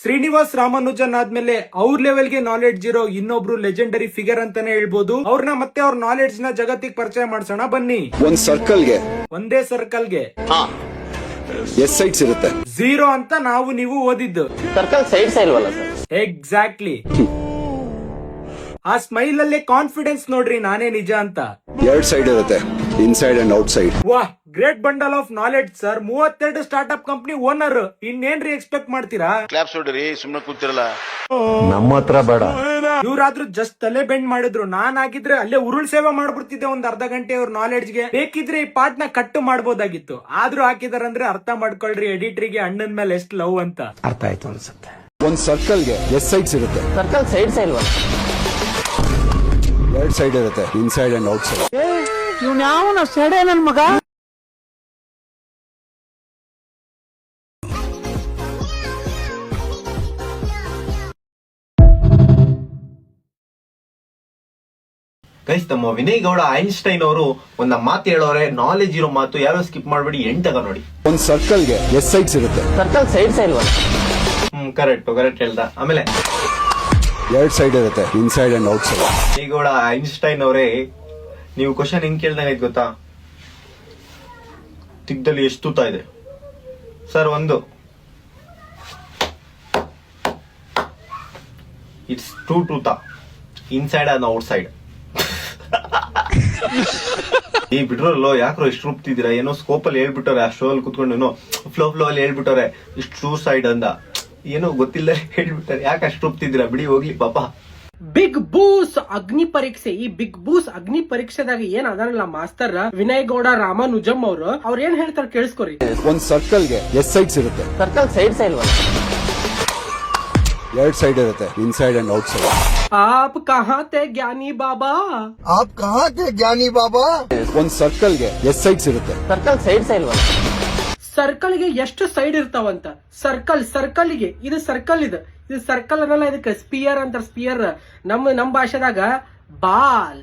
ಶ್ರೀನಿವಾಸ್ ರಾಮಾನುಜನ್ ಆದ್ಮೇಲೆ ಅವ್ರ ಲೆವೆಲ್ಗೆ ನಾಲೆಡ್ಜ್ ಇರೋ ಇನ್ನೊಬ್ರು ಲೆಜೆಂಡರಿ ಫಿಗರ್ ಅಂತಾನೆ ಹೇಳ್ಬೋದು. ಅವ್ರನ್ನ ಮತ್ತೆ ಅವ್ರ ನಾಲೆಡ್ಜ್ ನ ಜಗತ್ತಿಗೆ ಪರಿಚಯ ಮಾಡ್ಸೋಣ ಬನ್ನಿ. ಒಂದೇ ಸರ್ಕಲ್ಗೆ ಎಸ್ ಸೈಡ್ಸ್ ಇರುತ್ತೆ, 0 ಅಂತ ನಾವು ನೀವು ಓದಿದ್ದು. ಸರ್ಕಲ್ ಸೈಡ್ಸ್ ಇಲ್ವಲ್ಲ ಸರ್? ಎಕ್ಸಾಕ್ಟ್ಲಿ. ಆ ಸ್ಮೈಲ್ ಅಲ್ಲೇ ಕಾನ್ಫಿಡೆನ್ಸ್ ನೋಡ್ರಿ, ನಾನೇ ನಿಜ ಅಂತ. 2 ಸೈಡ್ ಇರುತ್ತೆ, ಇನ್ಸೈಡ್ ಅಂಡ್ ಔಟ್ ಸೈಡ್. ವಾಹ್, great bundle of knowledge sir. 32 startup company owner, ಇನ್ನೇನ್ರಿ ಎಕ್ಸ್ಪೆಕ್ಟ್ ಮಾಡ್ತೀರಾ? ಕ್ಲಾಪ್ಸ್ ಹೊಡ್ರಿ, ಸುಮ್ನೆ ಕೂತಿರಲ್ಲ. ನಮ್ಮ ಹತ್ರ ಬೇಡ. ಇವ್ರಾದ್ರೂ ಜಸ್ಟ್ ತಲೆ ಬೆಂಡ್ ಮಾಡಿದ್ರು, ನಾನ್ ಆಗಿದ್ರೆ ಅಲ್ಲೇ ಉರುಳ್ ಸೇವೆ ಮಾಡ್ಬಿಡ್ತಿದ್ದೆ ಒಂದ್ ಅರ್ಧ ಗಂಟೆ ಅವ್ರ ನಾಲೆಡ್ಜ್ಗೆ. ಬೇಕಿದ್ರೆ ಈ ಪಾರ್ಟ್ ನ ಕಟ್ಟು ಮಾಡ್ಬೋದಾಗಿತ್ತು, ಆದ್ರೂ ಹಾಕಿದಾರಂದ್ರೆ ಅರ್ಥ ಮಾಡ್ಕೊಳ್ರಿ ಎಡಿಟ್ರಿಗೆ ಅಣ್ಣನ್ ಮೇಲೆ ಎಷ್ಟು ಲವ್ ಅಂತ. ಅರ್ಥ ಆಯ್ತು ಅನ್ಸುತ್ತೆ. ಒಂದ್ ಸರ್ಕಲ್ಗೆ ಎಸ್ ಸೈಡ್ಸ್ ಇರುತ್ತೆ, ಸರ್ಕಲ್ ಸೈಡ್ಸ್ ಇಲ್ವಲ್ಲ? 2 ಸೈಡ್ ಇರುತ್ತೆ, ಇನ್ಸೈಡ್ ಅಂಡ್ ಔಟ್ ಸೈಡ್. ಇವ್ನ ಯಾವ ಸೆಡೆ ನನ್ ಮಗ. ಗೈಸ್, ನಮ್ಮ ವಿನಯ್ ಗೌಡ ಐನ್ಸ್ಟೈನ್ ಅವರು ಒಂದ ಮಾತು ಹೇಳೋರೆ, ನಾಲೆಜ್ ಇರೋ ಮಾತು, ಯಾರು ಸ್ಕಿಪ್ ಮಾಡ್ಬೇಡಿ, ಎಂಟಾಗ ನೋಡಿ. ಒಂದ್ ಸರ್ಕಲ್ಗೆ ಎಸ್ ಸೈಡ್ಸ್ ಇರುತ್ತೆ, ಸರ್ಕಲ್ ಸೈಡ್ಸ್ ಇಲ್ವಲ್ಲ? ಕರೆಕ್ಟ್ ಹೇಳ್ದ. ಆಮೇಲೆ 2 ಸೈಡ್ ಇರುತ್ತೆ, inside and out side. Vinay Gowda Einstein ಅವರೇ, ನೀವು ಕ್ವಶನ್ ಹೆಂಗ್ ಕೇಳ್ದಂಗ ಗೊತ್ತಾ? ತಿಗ್ದಲ್ಲಿ ಎಷ್ಟು ತೂತ ಇದೆ ಸರ್? 1. ಇಟ್ಸ್ 2 ತೂತ, ಇನ್ಸೈಡ್ ಅಂಡ್ ಔಟ್ ಸೈಡ್. ಈ ಬಿಡ್ರಲ್ಲೋ ಯಾಕ್ರೋ ಇಷ್ಟು ರೂಪ್ತಿದ್ದೀರಾ? ಏನೋ ಸ್ಕೋಪ್ ಅಲ್ಲಿ ಹೇಳ್ಬಿಟ್ಟವ್ರೆ, ಆ ಶೋ ಅಲ್ಲಿ ಕುತ್ಕೊಂಡು ಏನೋ ಫ್ಲೋ ಅಲ್ಲಿ ಹೇಳ್ಬಿಟ್ಟವ್ರೆ ಇಷ್ಟು 2 ಸೈಡ್ ಅಂದ, ಏನೋ ಗೊತ್ತಿಲ್ಲ ಹೇಳ್ಬಿಟ್ಟಾರೆ. ಯಾಕೆ ಅಷ್ಟು ರೂಪ್ತಿದ್ದೀರಾ? ಬಿಡಿ ಹೋಗ್ಲಿ ಪಾಪ. ಬಿಗ್ ಬೂಸ್ ಅಗ್ನಿ ಪರೀಕ್ಷೆ. ಈ ಬಿಗ್ ಬೂಸ್ ಅಗ್ನಿ ಪರೀಕ್ಷೆದಾಗ ಏನ್ ಅದನ್ನಲ್ಲ ಮಾಸ್ತರ್ ವಿನಯ್ ಗೌಡ ರಾಮಾನುಜಂ ಅವ್ರು ಏನ್ ಹೇಳ್ತಾರೆ ಕೇಳಿಸ್ಕೊರಿ. ಒಂದ್ ಸರ್ಕಲ್ಗೆ ಎಸ್ ಸೈಡ್ಸ್ ಇರುತ್ತೆ, ಸರ್ಕಲ್ ಸೈಡ್ಸ್ ಇಲ್ವಲ್ಲ? 2 ಸೈಡ್ ಇರುತ್ತೆ, ಇನ್ಸೈಡ್ ಅಂಡ್ ಔಟ್ ಸೈಡ್. ಆಪ್ ಕಹಾ ತೆ ಜ್ಞಾನಿ ಬಾಬಾ? ಆಪ್ ಕಹಾ ತೆ ಜ್ಞಾನಿ ಬಾಬಾ? ಒಂದ್ ಸರ್ಕಲ್ಗೆ ಎಸ್ ಸೈಡ್ಸ್ ಇರುತ್ತೆ, ಸರ್ಕಲ್ ಸೈಡ್ಸ್ ಇಲ್ವಲ್ಲ? ಸರ್ಕಲ್ ಗೆ ಎಷ್ಟು ಸೈಡ್ ಇರ್ತಾವಂತ? ಸರ್ಕಲ್ ಗೆ ಇದು ಸರ್ಕಲ್ ಅನ್ನಲ್ಲ, ಇದಕ್ಕೆ ಸ್ಪಿಯರ್ ಅಂತಾರ. ಸ್ಪಿಯರ್ ನಮ್ ಭಾಷೆದಾಗ ಬಾಲ್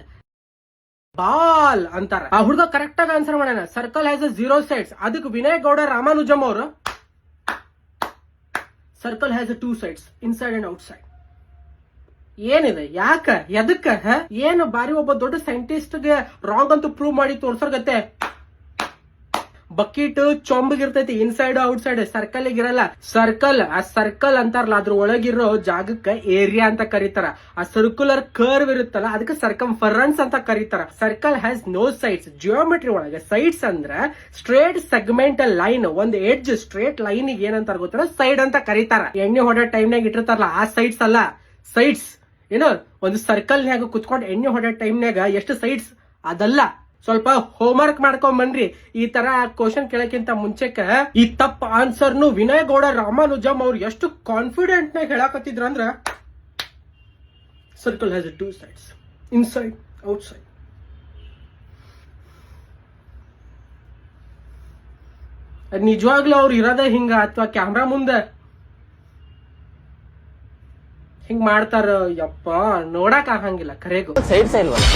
ಅಂತಾರ. ಆ ಹುಡುಗ ಕರೆಕ್ಟ್ ಆಗಿ ಆನ್ಸರ್ ಮಾಡ್ಯಾನ. Circle has 0 sides. ಅದಕ್ಕೆ ವಿನಯ್ ಗೌಡ ರಾಮಾನುಜಂ ಅವರು circle has 2 sides, inside and out side. ಏನಿದೆ? ಯಾಕ? ಎದಕ್ಕ? ಏನು ಬಾರಿ ಒಬ್ಬ ದೊಡ್ಡ ಸೈಂಟಿಸ್ಟ್ ಗೆ ರಾಂಗ್ ಅಂತ ಪ್ರೂವ್ ಮಾಡಿ ತೋರ್ಸೋರ್ಗತ್ತೆ. ಬಕೀಟ್ ಚೊಂಬಗಿರ್ತೈತಿ, ಇನ್ಸೈಡ್ ಔಟ್ ಸೈಡ್. ಸರ್ಕಲ್ ಇರಲ್ಲ. ಸರ್ಕಲ್ ಅಂತಾರಲ್ಲ, ಅದ್ರ ಒಳಗಿರೋ ಜಾಗಕ್ಕ ಏರಿಯಾ ಅಂತ ಕರೀತಾರ. ಆ ಸರ್ಕ್ಯುಲರ್ ಕರ್ವ್ ಇರುತ್ತಲ್ಲ, ಅದಕ್ಕೆ ಸರ್ಕಂಫರೆನ್ಸ್ ಅಂತ ಕರೀತಾರ. Circle has no sides. Geometry ಒಳಗೆ ಸೈಡ್ಸ್ ಅಂದ್ರ ಸ್ಟ್ರೇಟ್ ಸೆಗ್ಮೆಂಟಲ್ ಲೈನ್, ಒಂದ್ ಎಡ್ಜ್ ಸ್ಟ್ರೇಟ್ ಲೈನ್ ಏನಂತಾರ ಗೊತ್ತಾರ? ಸೈಡ್ ಅಂತ ಕರೀತಾರ. ಎಣ್ಣೆ ಹೊಡೋ ಟೈಮ್ನಾಗ ಇಟ್ಟಿರ್ತಾರಲ್ಲ, ಆ ಸೈಡ್ಸ್ ಅಲ್ಲ, ಸೈಡ್ಸ್. ಏನೋ ಒಂದು ಸರ್ಕಲ್ನ್ಯಾಗ ಕುತ್ಕೊಂಡು ಎಣ್ಣೆ ಹೊಡೋ ಟೈಮ್ನಾಗ ಎಷ್ಟು ಸೈಡ್ಸ್ ಅದಲ್ಲ. ಸ್ವಲ್ಪ ಹೋಮ್ವರ್ಕ್ ಮಾಡ್ಕೊಂಡ್ ಬನ್ರಿ. ಈ ತರ ಕ್ವಶನ್ ಕೇಳಕ್ಕಿಂತ ಮುಂಚೆಕ ಈ ತಪ್ಪ ಆನ್ಸರ್ನು ವಿನಯ್ ಗೌಡ ರಾಮಾನುಜಂ ಅವ್ರು ಎಷ್ಟು ಕಾನ್ಫಿಡೆಂಟ್ ನಾಗ ಹೇಳಕತ್ತಿದ್ರ ಅಂದ್ರ, circle has 2 sides, inside out side. ನಿಜವಾಗ್ಲೂ ಅವ್ರು ಇರೋದ ಹಿಂಗ ಅಥವಾ ಕ್ಯಾಮ್ರಾ ಮುಂದೆ ಹಿಂಗ್ ಮಾಡ್ತಾರ? ಯಪ್ಪ, ನೋಡಕ್ ಆಗಂಗಿಲ್ಲ ಖರೇಗು. ಸೈಡ್ಸ್ ಇಲ್ವಲ್ಲ?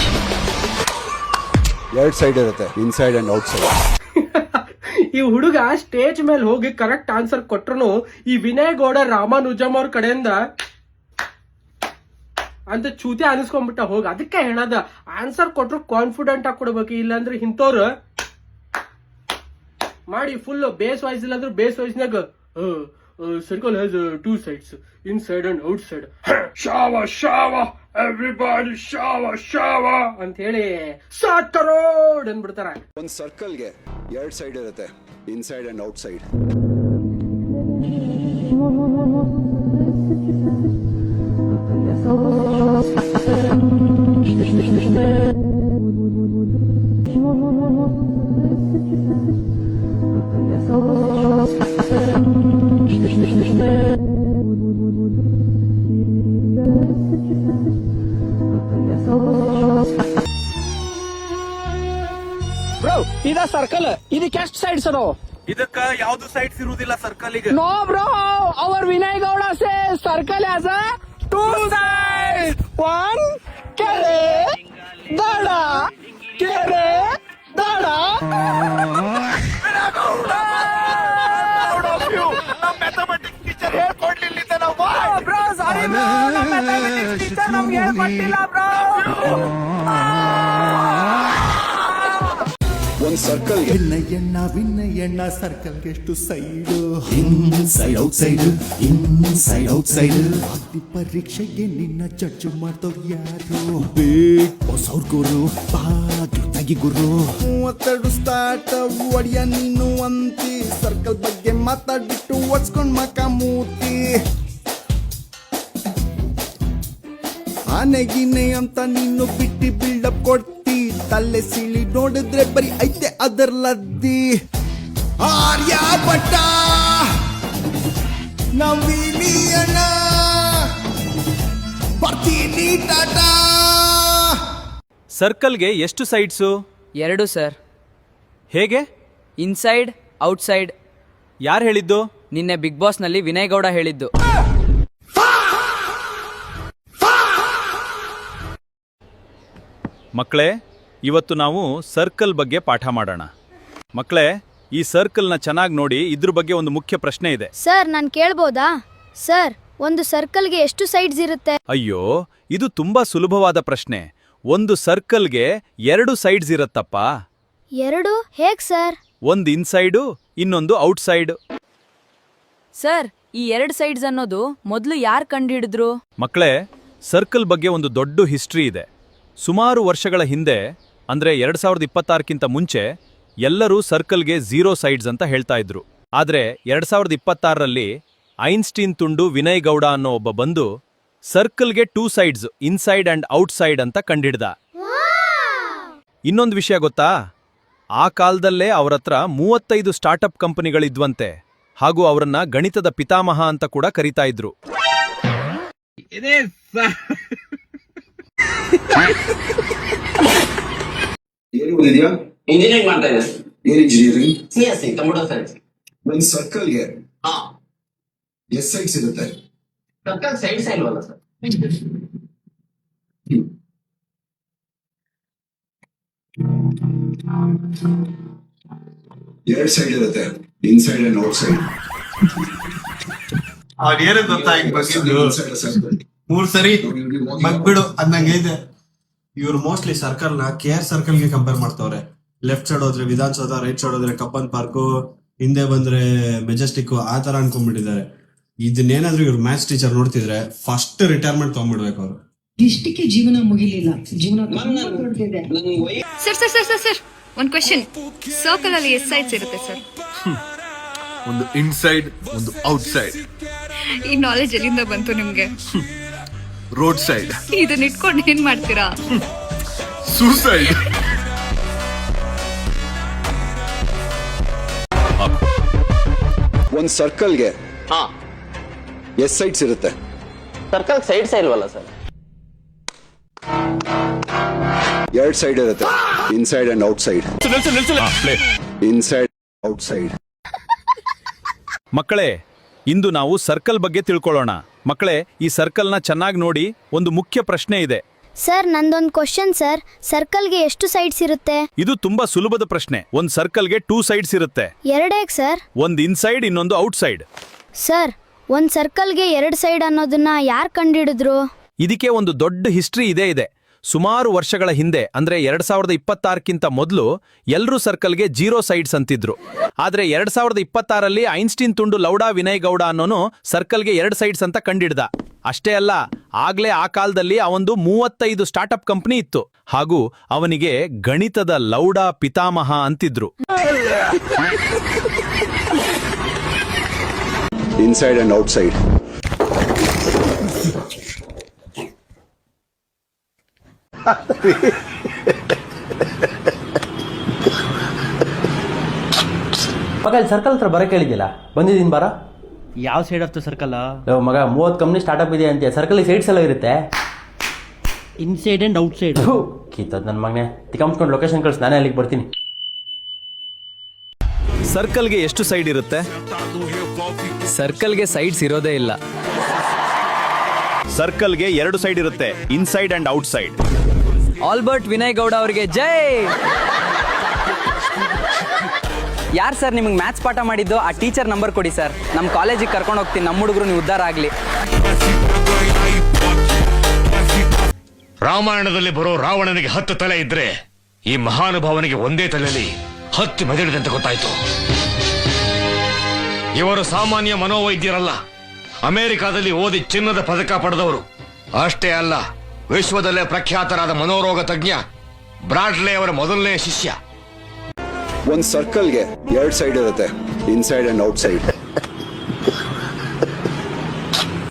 2 ಸೈಡ್ ಇರುತ್ತೆ, ಇನ್ಸೈಡ್ ಅಂಡ್ ಔಟ್ ಸೈಡ್. ಈ ಹುಡುಗ ಸ್ಟೇಜ್ ಮೇಲೆ ಹೋಗಿ ಕರೆಕ್ಟ್ ಆನ್ಸರ್ ಕೊಟ್ರು ಈ ವಿನಯ್ ಗೌಡ ರಾಮಾನುಜಂ ಅವ್ರ ಕಡೆಯಿಂದ ಅಂತ ಚೂತಿ ಅನಿಸ್ಕೊಂಡ್ಬಿಟ್ಟ ಹೋಗ. ಅದಕ್ಕೆ ಹೇಳದ, ಆನ್ಸರ್ ಕೊಟ್ರು ಕಾನ್ಫಿಡೆಂಟ್ ಆಗಿ ಕೊಡ್ಬೇಕು. ಇಲ್ಲಾಂದ್ರೆ ಇಂಥವ್ರು ಮಾಡಿ ಫುಲ್ ಬೇಸ್ ವೈಸ್, ಇಲ್ಲಾಂದ್ರೆ ಬೇಸ್ ವೈಸ್ನಾಗ circle has 2 sides, inside and outside. ಶಾವ ಎವ್ರಿಬಾಡಿ ಶಾವ ಅಂತ ಹೇಳಿ 7 ಕರೋಡ್ ಅಂದ್ಬಿಡ್ತಾರ. ಒಂದ್ ಸರ್ಕಲ್ಗೆ 2 ಸೈಡ್ ಇರುತ್ತೆ, inside and outside. Bro, ಇದ ಸರ್ಕಲ್, ಇದಕ್ಕೆ ಎಷ್ಟು ಸೈಡ್ಸ್ ಅದಾವ? ಇದಕ್ಕ ಯಾವ್ದು ಸೈಡ್ಸ್ ಇರುವುದಿಲ್ಲ ಸರ್ಕಲ್ ಗೆ. No bro, our Vinay Gowda say circle has 2 sides. 1 ಕೆರೆ ದಡ, ಕೆರೆ ದಡ. ಮ್ಯಾಥಮೆಟಿಕ್ಸ್ ಟೀಚರ್ ಹೇಳ್ಕೊಡ್ಲಿಲ್ಲ ನಾವು ಒಂದ್ ಸರ್ಕಲ್ಗೆ ವಿನಯಣ್ಣ ಸರ್ಕಲ್ಗೆ ಎಷ್ಟು side inside outside inside out side ಅಗ್ನಿ ಪರೀಕ್ಷೆಗೆ ನಿನ್ನ ಜಡ್ಜ್ ಮಾಡ್ತವ್ರು ಯಾರು ಬಿಗ್ ಬಾಸ್ ಅವ್ರ ಗುರು ಬಾಗ್ಲು ತೆಗಿ ಗುರು 32 ಸ್ಟಾರ್ಟ್ ಒಡಿಯ ನೀನು ಅಂತಿ ಸರ್ಕಲ್ ಬಗ್ಗೆ ಮಾತಾಡ್ಬಿಟ್ಟು ಒಡ್ಸ್ಕೊಂಡ್ ಮಕ ಮೂತಿ ಆನೆಗಿನೆ ಅಂತ ನೀನು ಬಿಟ್ಟಿ ಬಿಲ್ಡಪ್ ಕೊಡ್ತಿ ತಲೆ ಸಿಳಿ ನೋಡಿದ್ರೆ ಬರೀ ಐತೆ ಅದರ ಲದ್ದಿ ಆರ್ಯ ಭಟ್ಟ ನವೀನಿಯಣ್ಣ ಬರ್ತೀನಿ ಟಾಟಾ. ಸರ್ಕಲ್ಗೆ ಎಷ್ಟು ಸೈಡ್ಸು? 2 ಸರ್. ಹೇಗೆ? Inside outside. ಯಾರು ಹೇಳಿದ್ದು? ನಿನ್ನೆ ಬಿಗ್ ಬಾಸ್ನಲ್ಲಿ ವಿನಯ್ ಗೌಡ ಹೇಳಿದ್ದು. ಮಕ್ಕಳೇ, ಇವತ್ತು ನಾವು ಸರ್ಕಲ್ ಬಗ್ಗೆ ಪಾಠ ಮಾಡೋಣ. ಮಕ್ಕಳೇ, ಈ ಸರ್ಕಲ್ನ ಚೆನ್ನಾಗಿ ನೋಡಿ. ಇದ್ರ ಬಗ್ಗೆ ಒಂದು ಮುಖ್ಯ ಪ್ರಶ್ನೆ ಇದೆ. ಸರ್, ನಾನು ಕೇಳ್ಬೋದಾ? ಸರ್, ಒಂದು ಸರ್ಕಲ್ಗೆ ಎಷ್ಟು ಸೈಡ್ಸ್ ಇರುತ್ತೆ? ಅಯ್ಯೋ, ಇದು ತುಂಬಾ ಸುಲಭವಾದ ಪ್ರಶ್ನೆ. ಒಂದು ಸರ್ಕಲ್ಗೆ 2 ಸೈಡ್ಸ್ ಇರತ್ತಪ್ಪ. 2? ಹೇಗ್ ಸರ್? ಒಂದು ಇನ್ಸೈಡು, ಇನ್ನೊಂದು ಔಟ್ಸೈಡ್. ಸರ್, ಈ 2 ಸೈಡ್ಸ್ ಅನ್ನೋದು ಮೊದಲು ಯಾರು ಕಂಡುಹಿಡಿದ್ರು? ಮಕ್ಕಳೇ, ಸರ್ಕಲ್ ಬಗ್ಗೆ ಒಂದು ದೊಡ್ಡ ಹಿಸ್ಟ್ರಿ ಇದೆ. ಸುಮಾರು ವರ್ಷಗಳ ಹಿಂದೆ, ಅಂದ್ರೆ 2026ಕ್ಕಿಂತ ಮುಂಚೆ, ಎಲ್ಲರೂ ಸರ್ಕಲ್ಗೆ 0 ಸೈಡ್ಸ್ ಅಂತ ಹೇಳ್ತಾ ಇದ್ರು. ಆದ್ರೆ 2026ರಲ್ಲಿ ಐನ್ಸ್ಟೀನ್ ತುಂಡು ವಿನಯ್ ಗೌಡ ಅನ್ನೋ ಒಬ್ಬ ಬಂದು ಸರ್ಕಲ್ಗೆ 2 ಸೈಡ್ಸ್, ಇನ್ಸೈಡ್ ಅಂಡ್ ಔಟ್ಸೈಡ್ ಅಂತ ಕಂಡಿಡ್ದ. ಇನ್ನೊಂದು ವಿಷಯ ಗೊತ್ತಾ? ಆ ಕಾಲದಲ್ಲೇ ಅವರತ್ರ 35 ಸ್ಟಾರ್ಟಪ್ ಕಂಪನಿಗಳಿದ್ವಂತೆ. ಹಾಗೂ ಅವರನ್ನ ಗಣಿತದ ಪಿತಾಮಹ ಅಂತ ಕೂಡ ಕರೀತಾ ಇದ್ರು. ಏನು ಓದಿದ್ಯಾ? ಇಂಜಿನಿಯರಿಂಗ್ ಮಾಡ್ತಾ ಇದ್ದಾರೆ. ಏನ್ ಇಂಜಿನಿಯರಿಂಗ್? CSC computer science. ಒಂದ್ ಸರ್ಕಲ್ಗೆ ಎಷ್ಟು ಸೈಡ್ಸ್ ಇರುತ್ತೆ? ಸರ್ಕಲ್ ಸೈಡ್ಸ್ ಇಲ್ವಲ್ಲ ಸರ್? 2 ಸೈಡ್ ಇರುತ್ತೆ, ಇನ್ಸೈಡ್ ಅಂಡ್ ಔಟ್ ಸೈಡ್. ಅವ್ರೇನು ಗೊತ್ತಾ ಈಗ ಬಗ್ಗಿದ್ದು? ಸರ್ಕಲ್ 3 ಸರಿ ಮಗ್ಬಿಡು ಅನ್ನಂಗೆ ಇದೆ. ಇವ್ರು ಮೋಸ್ಟ್ಲಿ ಸರ್ಕಲ್ ನ KR ಸರ್ಕಲ್ ಗೆ ಕಂಪೇರ್ ಮಾಡ್ತಾವ್ರೆ. ಲೆಫ್ಟ್ ಸೈಡ್ ಹೋದ್ರೆ ವಿಧಾನಸೌಧ, ರೈಟ್ ಸೈಡ್ ಹೋದ್ರೆ ಕಬ್ಬನ್ ಪಾರ್ಕು, ಹಿಂದೆ ಬಂದ್ರೆ ಮೆಜೆಸ್ಟಿಕ್, ಆ ತರ ಅನ್ಕೊಂಡ್ಬಿಟ್ಟಿದ್ದಾರೆ. ಇದನ್ನೇನಾದ್ರೂ ಇವ್ರು ಮ್ಯಾಥ್ಸ್ ಟೀಚರ್ ನೋಡ್ತಿದ್ರೆ ಫಸ್ಟ್ ರಿಟೈರ್ಮೆಂಟ್ ತಗೊಂಡ್ಬಿಡ್ಬೇಕು ಅವರು. ಇಷ್ಟಕ್ಕೆ ಜೀವನ ಮುಗಿಲಿಲ್ಲ, ಜೀವನ ದೊಡ್ಡದಿದೆ. Sir sir sir sir sir ಒಂದು ಕ್ವೆಶ್ಚನ್. ಸರ್ಕಲ್ ಅಲ್ಲಿ ಎಷ್ಟು ಸೈಡ್ಸ್ ಇರುತ್ತೆ ಸರ್? ಒಂದು ಇನ್ಸೈಡ್, ಒಂದು ಔಟ್ಸೈಡ್. ಈ ನಾಲೆಜ್ ಎಲ್ಲಿಂದ ಬಂತು ನಿಮ್ಗೆ? Road side. ಇದನ್ನ ಇಟ್ಕೊಂಡು ಏನ್ ಮಾಡ್ತೀರಾ? ಸೂಸೈಡ್. ಒಂದ್ ಸರ್ಕಲ್ಗೆ ಎಷ್ಟು ಸೈಡ್ಸ್ ಇರುತ್ತೆ? ಸರ್ಕಲ್ ಸೈಡ್ಸ್ ಇಲ್ವಲ್ಲ ಸರ್? 2 ಸೈಡ್ ಇರುತ್ತೆ, inside and outside. Inside outside. ಮಕ್ಕಳೇ, ಇಂದು ನಾವು ಸರ್ಕಲ್ ಬಗ್ಗೆ ತಿಳ್ಕೊಳ್ಳೋಣ. ಮಕ್ಕಳೇ, ಈ ಸರ್ಕಲ್ನ ಚೆನ್ನಾಗಿ ನೋಡಿ. ಒಂದು ಮುಖ್ಯ ಪ್ರಶ್ನೆ ಇದೆ. ಸರ್, ನಂದೊಂದು ಕ್ವಶನ್ ಸರ್. ಸರ್ಕಲ್ಗೆ ಎಷ್ಟು ಸೈಡ್ಸ್ ಇರುತ್ತೆ? ಇದು ತುಂಬಾ ಸುಲಭದ ಪ್ರಶ್ನೆ. ಒಂದು ಸರ್ಕಲ್ಗೆ 2 ಸೈಡ್ಸ್ ಇರುತ್ತೆ. 2 ಸರ್? ಒಂದು ಇನ್ಸೈಡ್, ಇನ್ನೊಂದು ಔಟ್ಸೈಡ್. ಸರ್, ಒಂದ್ ಸರ್ಕಲ್ಗೆ 2 ಸೈಡ್ ಅನ್ನೋದನ್ನ ಯಾರು ಕಂಡುಹಿಡಿದ್ರು? ಇದಕ್ಕೆ ಒಂದು ದೊಡ್ಡ ಹಿಸ್ಟ್ರಿ ಇದೆ. ಸುಮಾರು ವರ್ಷಗಳ ಹಿಂದೆ, ಅಂದ್ರೆ 2026ಕ್ಕಿಂತ ಮೊದಲು, ಎಲ್ಲರೂ ಸರ್ಕಲ್ಗೆ 0 ಸೈಡ್ಸ್ ಅಂತಿದ್ರು. ಆದ್ರೆ 2026ರಲ್ಲಿ ಐನ್ಸ್ಟೀನ್ ತುಂಡು ಲೌಡಾ ವಿನಯ್ ಗೌಡ ಅನ್ನೋನು ಸರ್ಕಲ್ಗೆ 2 ಸೈಡ್ಸ್ ಅಂತ ಕಂಡಿಡ್ದ. ಅಷ್ಟೇ ಅಲ್ಲ, ಆಗ್ಲೇ ಆ ಕಾಲದಲ್ಲಿ ಅವಂದು 35 ಸ್ಟಾರ್ಟಪ್ ಕಂಪನಿ ಇತ್ತು. ಹಾಗೂ ಅವನಿಗೆ ಗಣಿತದ ಲೌಡಾ ಪಿತಾಮಹ ಅಂತಿದ್ರು. Inside and outside. ಮಗ, ಇಲ್ಲಿ ಸರ್ಕಲ್ ಹತ್ರ ಬರಕ್ಕೆ ಹೇಳಿದ್ದಿಲ್ಲ, ಬಂದಿದ್ದೀನಿ ಬರ. ಯಾವ ಸೈಡ್ ಆಫ್ ದ ಸರ್ಕಲ್? ಮಗ, 30 ಕಂಪ್ನಿ ಸ್ಟಾರ್ಟ್ಅಪ್ ಇದೆ ಅಂತೆ. ಸರ್ಕಲ್ ಸೈಡ್ಸ್ ಎಲ್ಲ ಇರುತ್ತೆ. Inside and outside. ಕೀತದ್ ನನ್ನ ಮಗನೇ, ತಿಕ್ಕಂಸ್ಕೊಂಡು ಲೊಕೇಶನ್ ಕಳ್ಸಿ, ನಾನೇ ಅಲ್ಲಿಗೆ ಬರ್ತೀನಿ. ಸರ್ಕಲ್ಗೆ ಎಷ್ಟು ಸೈಡ್ ಇರುತ್ತೆ? ಸರ್ಕಲ್ಗೆ ಸೈಡ್ಸ್ ಇರೋದೇ ಇಲ್ಲ. ಸರ್ಕಲ್ಗೆ 2 ಸೈಡ್ ಇರುತ್ತೆ, inside and outside. Albert Vinay Gowda ಅವರಿಗೆ ಜೈ. ಯಾರು ಸರ್ ನಿಮಗೆ ಮ್ಯಾಥ್ಸ್ ಪಾಠ ಮಾಡಿದ್ದು? ಆ ಟೀಚರ್ ನಂಬರ್ ಕೊಡಿ ಸರ್, ನಮ್ಮ ಕಾಲೇಜಿಗೆ ಕರ್ಕೊಂಡು ಹೋಗ್ತೀನಿ, ನಮ್ಮ ಹುಡುಗರು ನೀವು ಉದ್ಧಾರ ಆಗಲಿ. ರಾಮಾಯಣದಲ್ಲಿ ಬರೋ ರಾವಣನಿಗೆ 10 ತಲೆ ಇದ್ರೆ ಈ ಮಹಾನುಭಾವನಿಗೆ ಒಂದೇ ತಲೆಯಲ್ಲಿ 10 ಮೆದುಳಿದೆ ಅಂತ ಗೊತ್ತಾಯ್ತು. ಇವರು ಸಾಮಾನ್ಯ ಮನೋವೈದ್ಯರಲ್ಲ, ಅಮೆರಿಕಾದಲ್ಲಿ ಓದಿ ಚಿನ್ನದ ಪದಕ ಪಡೆದವರು. ಅಷ್ಟೇ ಅಲ್ಲ, ವಿಶ್ವದಲ್ಲೇ ಪ್ರಖ್ಯಾತರಾದ ಮನೋರೋಗ ತಜ್ಞ ಬ್ರಾಡ್ಲೆ ಅವರ ಮೊದಲನೇ ಶಿಷ್ಯ. ಒಂದ್ ಸರ್ಕಲ್ಗೆ 2 ಸೈಡ್ ಇರುತ್ತೆ, ಇನ್ಸೈಡ್ ಅಂಡ್ ಔಟ್ಸೈಡ್.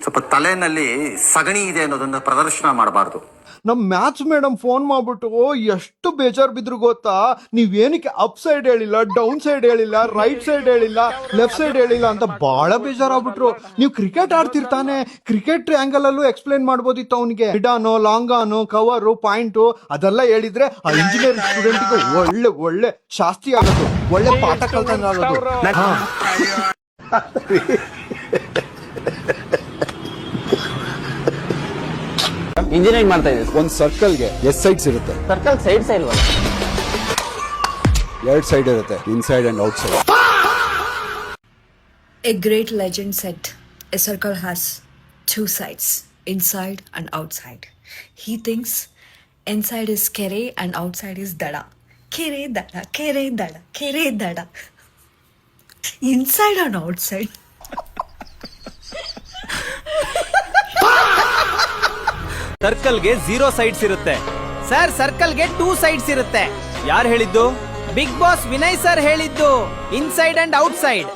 ಸ್ವಲ್ಪ ತಲೆನಲ್ಲಿ ಸಗಣಿ ಇದೆ ಅನ್ನೋದನ್ನ ಪ್ರದರ್ಶನ ಮಾಡಬಾರ್ದು. ನಮ್ ಮ್ಯಾಥ್ಸ್ ಮೇಡಮ್ ಫೋನ್ ಮಾಡ್ಬಿಟ್ಟು ಎಷ್ಟು ಬೇಜಾರ್ ಬಿದ್ರು ಗೊತ್ತಾ, ನೀವೇನಕ್ಕೆ ಅಪ್ ಸೈಡ್ ಹೇಳಿಲ್ಲ, ಡೌನ್ ಸೈಡ್ ಹೇಳಿಲ್ಲ, ರೈಟ್ ಸೈಡ್ ಹೇಳಿಲ್ಲ, ಲೆಫ್ಟ್ ಸೈಡ್ ಹೇಳಿಲ್ಲ ಅಂತ ಬಹಳ ಬೇಜಾರಾಗ್ಬಿಟ್ರು. ನೀವು ಕ್ರಿಕೆಟ್ ಆಡ್ತಿರ್ತಾನೆ, ಕ್ರಿಕೆಟ್ ಆಂಗಲ್ ಅಲ್ಲೂ ಎಕ್ಸ್ಪ್ಲೈನ್ ಮಾಡ್ಬೋದಿತ್ತು ಅವನಿಗೆ. ಮಿಡಾನು, ಲಾಂಗಾನು, ಕವರು, ಪಾಯಿಂಟು ಅದೆಲ್ಲ ಹೇಳಿದ್ರೆ ಆ ಇಂಜಿನಿಯರಿಂಗ್ ಸ್ಟೂಡೆಂಟ್ಗೆ ಒಳ್ಳೆ ಒಳ್ಳೆ ಶಾಸ್ತಿ ಆಗೋದು, ಒಳ್ಳೆ ಪಾಠ ಕಲ್ತಂಗ ಆಗೋದು. ಇಂಜಿನಿಯರಿಂಗ್ ಮಾಡ್ತಾ ಇದ್ದೀವಿ. ಒಂದ್ ಸರ್ಕಲ್ಗೆ ಎಷ್ಟು ಸೈಡ್ಸ್ ಇರುತ್ತೆ? ಸರ್ಕಲ್ ಸೈಡ್ಸ್ ಇಲ್ವಾ? 2 ಸೈಡ್ ಇರುತ್ತೆ, inside and outside. A great legend said, a circle has 2 sides, inside and outside. He thinks inside is kere and outside is dada. Kere dada, kere dada, kere dada. Inside and outside. ಸರ್ಕಲ್ಗೆ 0 sides ಇರುತ್ತೆ. Sir ಸರ್ಕಲ್ಗೆ 2 sides ಇರುತ್ತೆ. ಯಾರು ಹೇಳಿದ್ದು? Big boss Vinay sir ಹೇಳಿದ್ದು, inside and outside.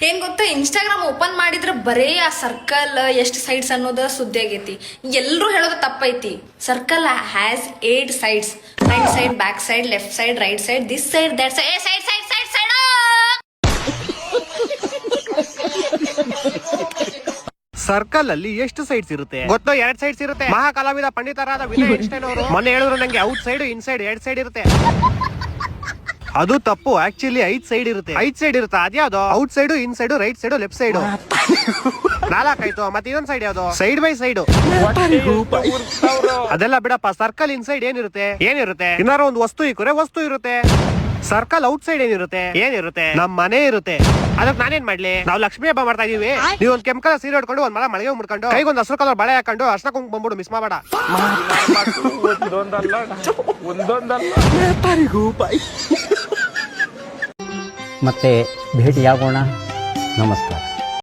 ಏನ್ ಗೊತ್ತಾ, Instagram open ಮಾಡಿದ್ರೆ ಬರೇ ಆ ಸರ್ಕಲ್ ಎಷ್ಟು ಸೈಡ್ಸ್ ಅನ್ನೋದ ಸುದ್ದಿ ಆಗೈತಿ. ಎಲ್ರು ಹೇಳೋದು ತಪ್ಪೈತಿ. Circle has 8 sides, front side, back side, left side, right side, this side, that side, side side side side. Circle ಅಲ್ಲಿ ಎಷ್ಟು ಸೈಡ್ಸ್ ಇರುತ್ತೆ ಗೊತ್ತೋ? 2 ಸೈಡ್ಸ್ ಇರುತ್ತೆ. ಮಹಾ ಕಲಾವಿದ ಪಂಡಿತರಾದ ವಿನಯ್ ಐನ್ಸ್ಟೈನ್ ಅವರು ಮೊನ್ನೆ ಹೇಳಿದ್ರು ನಂಗೆ ಔಟ್ ಸೈಡ್, ಇನ್ಸೈಡ್ 2 ಸೈಡ್ ಇರುತ್ತೆ. ಅದು ತಪ್ಪು. ಆಕ್ಚುಲಿ 5 ಸೈಡ್ ಇರುತ್ತೆ. 5 ಸೈಡ್ ಇರುತ್ತೆ. ಅದ್ಯಾವ್ದು? Outside, inside, right side, left side. 4 ಆಯ್ತು. ಮತ್ತೆ ಇನ್ನೊಂದ್ ಸೈಡ್ ಯಾವ್ದು? Side by side. ಅದೆಲ್ಲ ಬಿಡಪ್ಪ. ಸರ್ಕಲ್ ಇನ್ಸೈಡ್ ಏನಿರುತ್ತೆ? ಏನಾರ ಒಂದು ವಸ್ತು ಇಕ್ಕರೆ ವಸ್ತು ಇರುತ್ತೆ. ಸರ್ಕಲ್ ಔಟ್ ಸೈಡ್ ಏನಿರುತ್ತೆ? ನಮ್ ಮನೆ ಇರುತ್ತೆ. ಅದಕ್ಕೆ ನಾನೇನ್ ಮಾಡ್ಲಿ? ನಾವು ಲಕ್ಷ್ಮಿ ಹಬ್ಬ ಮಾಡ್ತಾ ಇದೀವಿ. ನೀವು ಒಂದ್ ಕೆಂಪು ಕಲರ್ ಸೀರೆ ಉಟ್ಕೊಂಡು, ಒಂದ್ ಮಳ ಮಳೆಗೆ ಮುಡ್ಕೊಂಡು, ಕೈಗೊಂದ್ ಹಸಿರು ಕಲರ್ ಬಳೆ ಹಾಕೊಂಡು ಅರ್ಶನ ಕುಂಕುಮ ಬಂದ್ಬಿಡು. ಮಿಸ್ ಮಾಡಬೇಡ. ಮತ್ತೆ ಭೇಟಿಯಾಗೋಣ. ನಮಸ್ಕಾರ.